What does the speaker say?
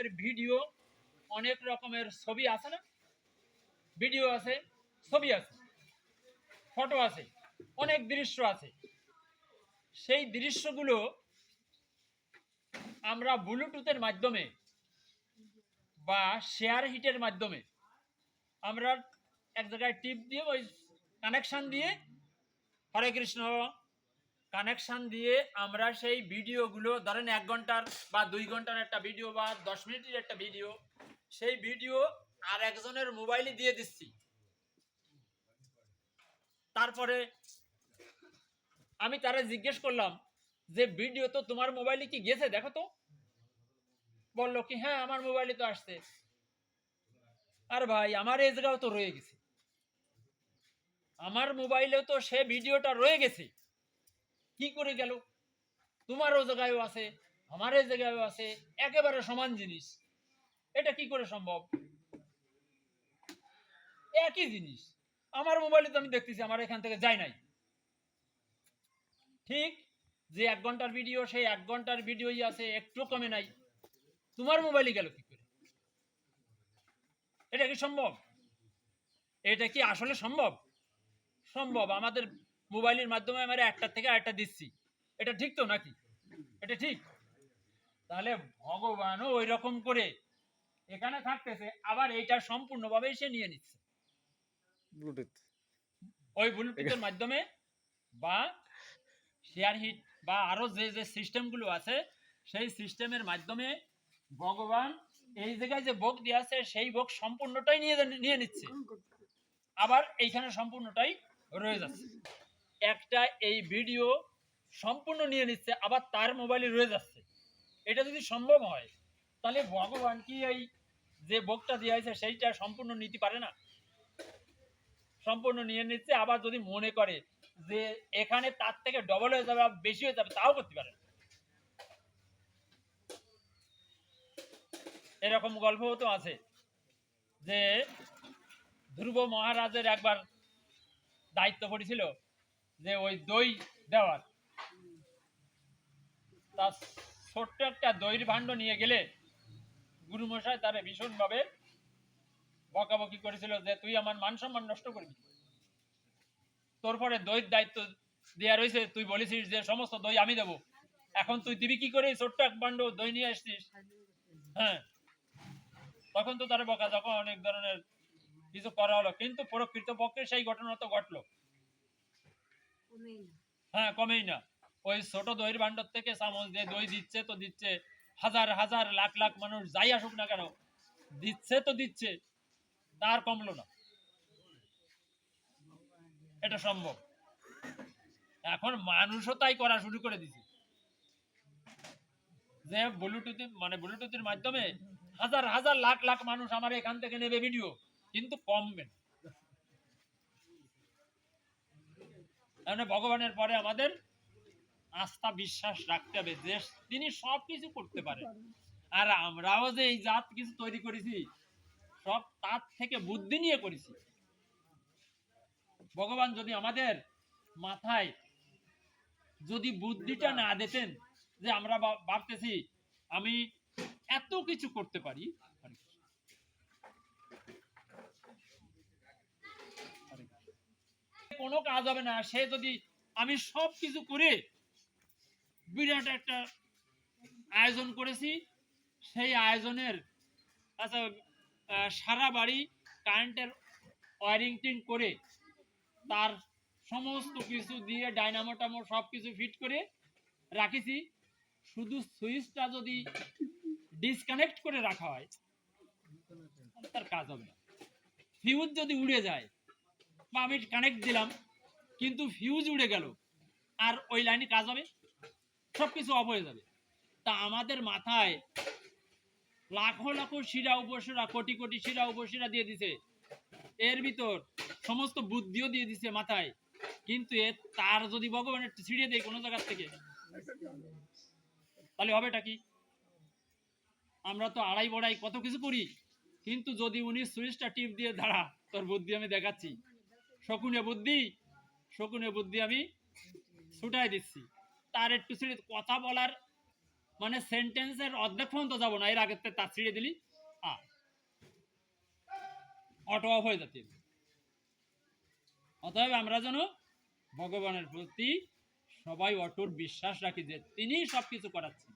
রকমের ভিডিও, অনেক রকমের ছবি আছে না, ভিডিও আছে, ছবি আছে, ফটো আছে, অনেক দৃশ্য আছে। সেই দৃশ্যগুলো আমরা ব্লুটুথের মাধ্যমে বা শেয়ার হিটের মাধ্যমে আমরা এক জায়গায় টিপ দিয়ে ওই কানেকশান দিয়ে, হরে কৃষ্ণ, কানেকশান দিয়ে আমরা সেই ভিডিওগুলো ধরেন 1 ঘন্টার বা 2 ঘন্টার একটা ভিডিও বা 10 মিনিটের একটা ভিডিও, সেই ভিডিও আর একজনের মোবাইলে দিয়ে দিচ্ছি। তারপরে আমি তারা জিজ্ঞেস করলাম যে ভিডিও তো তোমার মোবাইলে কি গেছে দেখো তো। বললো কি হ্যাঁ আমার মোবাইলে তো আসছে। আর ভাই আমার এই জায়গাও তো রয়ে গেছে, আমার মোবাইলেও তো সে ভিডিওটা রয়ে গেছে, কি করে গেল? তোমারও জায়গায়ও আছে, আমার এই জায়গায়ও আছে, একেবারে সমান জিনিস, এটা কি করে সম্ভব? একই জিনিস আমার মোবাইলে তো আমি দেখতেছি, আমার এখান থেকে যায় নাই। ঠিক যে 1 ঘন্টার ভিডিও, সেই 1 ঘন্টার ভিডিওই আছে, একটু কমে নাই, তোমার মোবাইলে গেল কি করে? এটা কি সম্ভব? এটা কি আসলে সম্ভব? সম্ভব। আমাদের মোবাইলের মাধ্যমে আমরা একটা থেকে আরেকটা দিচ্ছি, এটা ঠিক তো নাকি? এটা ঠিক। তাহলে ভগবানও ওই রকম করে এখানে থাকতেছে, আবার এইটা সম্পূর্ণভাবে সে নিয়ে নিচ্ছে ব্লুটুথ, ওই ব্লুটুথের মাধ্যমে বা শেয়ার হিট বা আরো যে যে সিস্টেমগুলো আছে সেই সিস্টেমের মাধ্যমে ভগবান এই জায়গায় যে ভোগ দিয়ে আছে সেই ভোগ সম্পূর্ণটাই নিয়ে নিচ্ছে, আবার এইখানে সম্পূর্ণটাই রয়ে যাচ্ছে। একটা এই ভিডিও সম্পূর্ণ নিয়ে নিচ্ছে, আবার তার মোবাইলে রয়ে যাচ্ছে। এটা যদি সম্ভব হয় তাহলে ভগবান কি এই যে ভোগটা দিয়ে আছে সেইটা সম্পূর্ণ নিতে পারে না? সম্পূর্ণ নিয়ে নিচ্ছে, আবার যদি মনে করে যে এখানে তার থেকে ডবল হয়ে যাবে, বেশি হয়ে যাবে, তাও করতে পারে। এরকম গল্পও তো আছে যে ধ্রুব মহারাজের একবার দায়িত্ব পড়েছিল যে ওই দই দেওয়ার। তার ছোট্ট একটা দইয়ের ভাণ্ড নিয়ে গেলে গুরুমশাই তারে ভীষণভাবে বকাবকি করেছিল যে তুই আমার মান সম্মান নষ্ট করবি, তোর পরে দইয়ের দায়িত্ব দেওয়া রয়েছে, তুই বলেছিস যে সমস্ত দই আমি দেবো, এখন তুই দিবি কি করে? ছোট্ট এক ভাণ্ড দই নিয়ে আসছিস। হ্যাঁ, তখন তো তার বকা, যখন অনেক ধরনের কিছু করা হলো, কিন্তু প্রকৃত পক্ষে সেই ঘটনা তো ঘটলো। হ্যাঁ, কমেই না। ওই ছোট দইয়ের ভাণ্ডার থেকে চামচ দিয়ে দই দিচ্ছে তো দিচ্ছে, হাজার হাজার লাখ লাখ মানুষ যাই আসুক না কেন, দিচ্ছে তো দিচ্ছে, তার কমলো না। এটা সম্ভব। এখন মানুষও তাই করা শুরু করে দিছে যে ব্লুটুথের মাধ্যমে হাজার হাজার লাখ লাখ মানুষ আমার এখান থেকে নেবে ভিডিও, কিন্তু কমবে না। মানে ভগবানের পরে আমাদের আস্থা বিশ্বাস রাখতে হবে যে তিনি সবকিছু করতে পারেন। আর আমরাও যে এই জাত কিছু তৈরি করেছি সব তার থেকে বুদ্ধি নিয়ে করেছি। ভগবান যদি আমাদের মাথায় যদি বুদ্ধিটা না দিতেন যে আমরা ভাবতেছি আমি এত কিছু করতে পারি, কোনো কাজ হবে না। সে যদি আমি সব কিছু করে বিরাট একটা আয়োজন করেছি, সেই আয়োজনের আচ্ছা সারা বাড়ি কারেন্টের ওয়ারিং টিং করে তার সমস্ত কিছু দিয়ে ডাইনামো টামো সব কিছু ফিট করে রাখিছি, শুধু সুইচটা যদি ডিসকানেক্ট করে রাখা হয় তার কাজ হবে না। ফিউজ যদি উড়ে যায় বা আমি কানেক্ট দিলাম কিন্তু ফিউজ উড়ে গেল, আর ওই লাইনে কাজ হবে? সবকিছু অফ হয়ে যাবে। তা আমাদের মাথায় লাখো লাখো শিরা উপশিরা, কোটি কোটি শিরা উপশিরা দিয়ে দিছে, এর ভিতর সমস্ত বুদ্ধিও দিয়ে দিছে মাথায়, কিন্তু তার যদি ভগবান একটু ছিড়িয়ে দেয় কোনো জায়গার থেকে তাহলে হবেটা কি? আমরা তো আড়াই বড়াই কত কিছু করি, কিন্তু যদি উনি সুইচটা টিপ দিয়ে দাঁড়া তোর বুদ্ধি আমি দেখাচ্ছি, শকুনে বুদ্ধি আমি ছুটাই দিচ্ছি, তার একটু ছিঁড়ে কথা বলার মানে সেন্টেন্সের অর্ধেক পর্যন্ত যাবো না, এর আগে তা ছিঁড়ে দিলি অটো অফ হয়ে যাচ্ছে। অতএব আমরা যেন ভগবানের প্রতি সবাই অটুট বিশ্বাস রাখি যে তিনি সবকিছু করাচ্ছেন।